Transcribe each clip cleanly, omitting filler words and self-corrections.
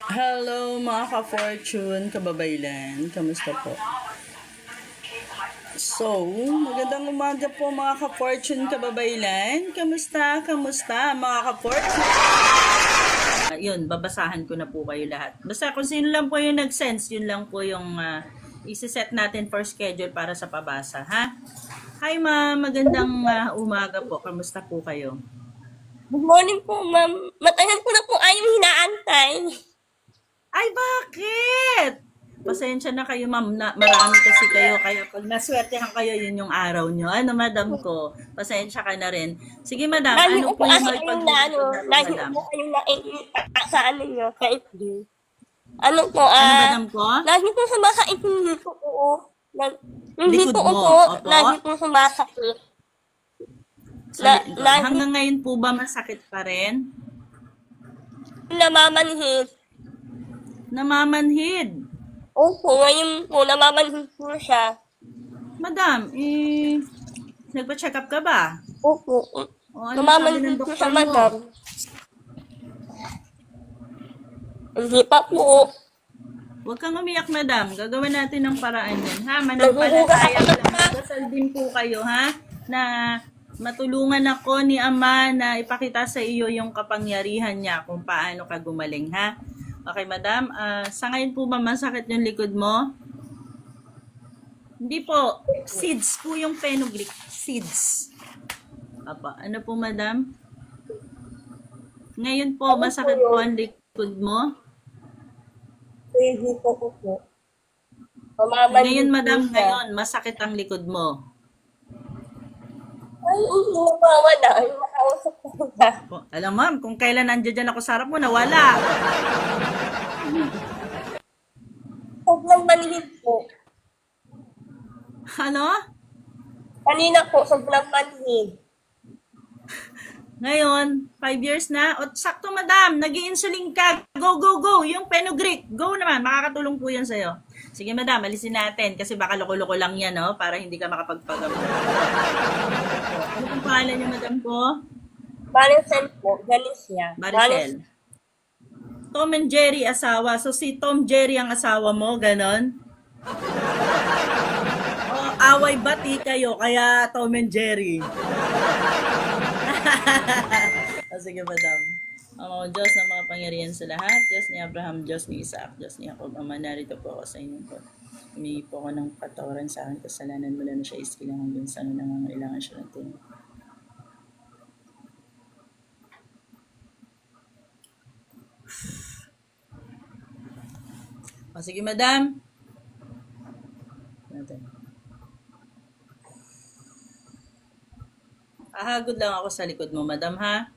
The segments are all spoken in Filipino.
Hello mga ka-fortune, kababaylan. Kamusta po? So, magandang umaga po mga ka-fortune, kababaylan. Kamusta mga ka-fortune? Yun, babasahan ko na po kayo lahat. Basta kung sino lang po yung nag-sense, yun lang po yung isi-set natin for schedule para sa pabasa, ha? Hi ma'am, magandang umaga po. Kamusta po kayo? Good morning po, ma'am. Matagal ko na po ayong hinaantay. Ay, bakit? Pasensya na kayo, ma'am. Marami kasi kayo. Kaya pag naswertehan kayo, yun yung araw nyo. Ano, madam ko? Pasensya ka na rin. Sige, madam. Lagi Ano ko po po yung kasi kayong na, magpaglilingkod natin, lagi ko madam? po kayong nakikita sa ano nyo, sa FB. Ano po, Ano, madam ko? lagi po sumasakit yung dito ko. Yung Likod dito ko mo. po, Opo. lagi po sumasakit. Sa Lagi hanggang ngayon po ba masakit pa rin? namamanhid. Namamanhid. Opo, ngayon po, namamanhid po siya. Madam, nagpa-check up ka ba? Opo, O ano sabi ng namamanhid po doktor siya, mo? madam. Hindi pa po. Huwag kang umiyak, madam. Gagawin natin ng paraan yan, ha? Naghuhugas Mananampalataya ako lang. ng Magdasal din po kayo, ha? Na matulungan ako ni Ama na ipakita sa iyo yung kapangyarihan niya kung paano ka gumaling, ha? Okay, madam. Sa ngayon po ba masakit yung likod mo? Hindi po. Seeds po yung fenugreek. Seeds. Apa, ano po, madam? Ngayon po, masakit po ang likod mo? Hindi po po. Ngayon, Namamanhid po madam, siya. ngayon, masakit ang likod mo. Ay, hindi mawala. Ay, makausap ko siya. Alam ma'am, kung kailan nandiyan ako sa harap mo, nawala. Sobrang manhid po. Ano? Kanina po, sobrang manhid. Ngayon, 5 years na. O, sakto madam, nag-i-insulin ka. Go, go, go. Yung Fenugreek. Go naman, makakatulong po yan sa'yo. Sige madam, alisin natin. Kasi baka loko-loko lang yan, no? Para hindi ka makapagpagamot. Ano pong pangalan niyo, madam po? Maricel po, Galicia. Maricel. Tom and Jerry asawa. So si Tom Jerry ang asawa mo, ganon? O away bati kayo, kaya Tom and Jerry. Sige, madam. Ang Diyos na mga pangyarihan sa lahat, Diyos ni Abraham, Diyos ni Isaac, Diyos ni Jacob, Ama, narito po ako sa inyo po. Humingi po ako ng patawaran sa akin kasalanan mula na siya iskilang hanggang sa ano nangangailangan siya ng tulong. O, sige, madam. Ahagod lang ako sa likod mo, madam, ha?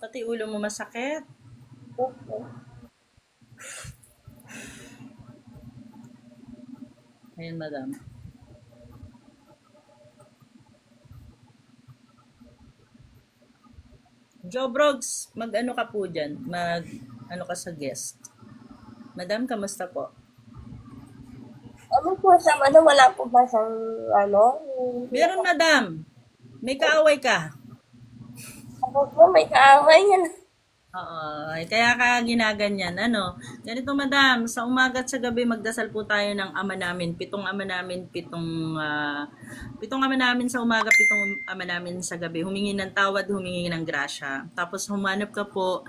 Pati ulo mo masakit. Opo. Ayan, madam. Joe Broggs, mag-ano ka po dyan? Mag-ano ka sa guest? Madam, kamusta po? Ano po siya, ano, wala po ba siyang, ano? Meron, madam. May kaaway ka. Ako po, may kaaway yan. Oo, kaya ka ginaganyan. Ano? Ganito, madam, sa umaga at sa gabi, magdasal po tayo ng Ama namin. Pitong Ama namin, pitong Ama namin sa umaga, pitong Ama namin sa gabi. Humingi ng tawad, humingi ng grasya. Tapos humanap ka po